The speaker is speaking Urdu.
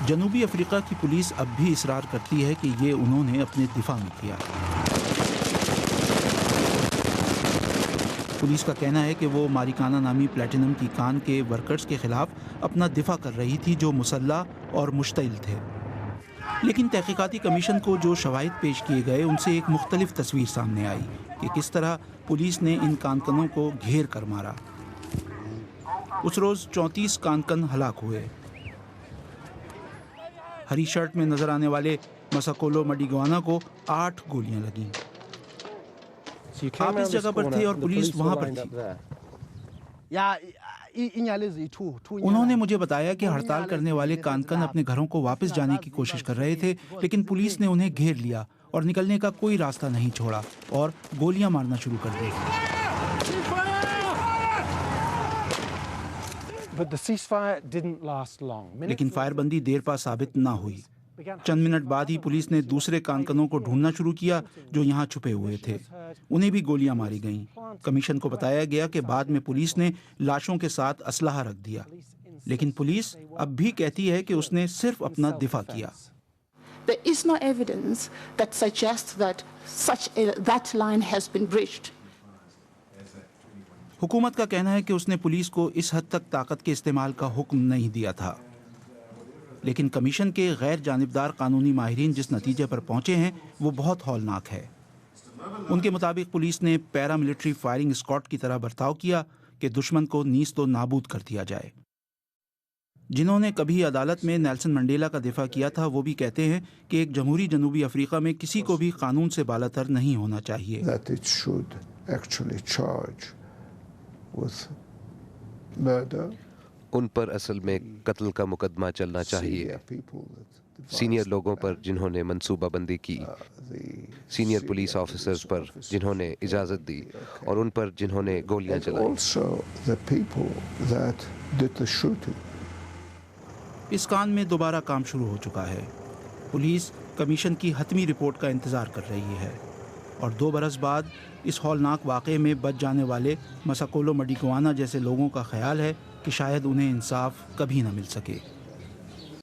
جنوبی افریقہ کی پولیس اب بھی اصرار کرتی ہے کہ یہ انہوں نے اپنے دفاع میں کیا۔ پولیس کا کہنا ہے کہ وہ ماریکانا نامی پلیٹینم کی کان کے ورکرز کے خلاف اپنا دفاع کر رہی تھی جو مسلح اور مشتعل تھے، لیکن تحقیقاتی کمیشن کو جو شواہد پیش کیے گئے ان سے ایک مختلف تصویر سامنے آئی کہ کس طرح پولیس نے ان کانکنوں کو گھیر کر مارا۔ اس روز 34 کانکن ہلاک ہوئے۔ ہری شرٹ میں نظر آنے والے مساکولو مڈیگوانا کو 8 گولیاں لگیں۔ آپ اس جگہ پر تھے اور پولیس وہاں پر تھی۔ انہوں نے مجھے بتایا کہ ہڑتال کرنے والے کانکن اپنے گھروں کو واپس جانے کی کوشش کر رہے تھے، لیکن پولیس نے انہیں گھیر لیا اور نکلنے کا کوئی راستہ نہیں چھوڑا اور گولیاں مارنا شروع کر دی۔ لیکن فائر بندی دیر پا ثابت نہ ہوئی۔ چند منٹ بعد ہی پولیس نے دوسرے کانکنوں کو ڈھونڈنا شروع کیا جو یہاں چھپے ہوئے تھے۔ انہیں بھی گولیاں ماری گئیں۔ کمیشن کو بتایا گیا کہ بعد میں پولیس نے لاشوں کے ساتھ اسلحہ رکھ دیا، لیکن پولیس اب بھی کہتی ہے کہ اس نے صرف اپنا دفاع کیا۔ There is no evidence that suggests that line has been breached. حکومت کا کہنا ہے کہ اس نے پولیس کو اس حد تک طاقت کے استعمال کا حکم نہیں دیا تھا، لیکن کمیشن کے غیر جانبدار قانونی ماہرین جس نتیجے پر پہنچے ہیں وہ بہت ہولناک ہے۔ ان کے مطابق پولیس نے پیرا ملٹری فائرنگ اسکواڈ کی طرح برتاؤ کیا کہ دشمن کو نیست و نابود کر دیا جائے۔ جنہوں نے کبھی عدالت میں نیلسن منڈیلا کا دفاع کیا تھا وہ بھی کہتے ہیں کہ ایک جمہوری جنوبی افریقہ میں کسی کو بھی قانون سے بالاتر نہیں ہونا چاہیے۔ ان پر اصل میں قتل کا مقدمہ چلنا چاہیے، سینئر لوگوں پر جنہوں نے منصوبہ بندی کی، سینئر پولیس آفیسرز پر جنہوں نے اجازت دی، اور ان پر جنہوں نے گولیاں چلائیں۔ اس کان میں دوبارہ کام شروع ہو چکا ہے۔ پولیس کمیشن کی حتمی رپورٹ کا انتظار کر رہی ہے، اور 2 برس بعد اس ہولناک واقعے میں بچ جانے والے مساکولو مڈیگوانا جیسے لوگوں کا خیال ہے کہ شاید انہیں انصاف کبھی نہ مل سکے۔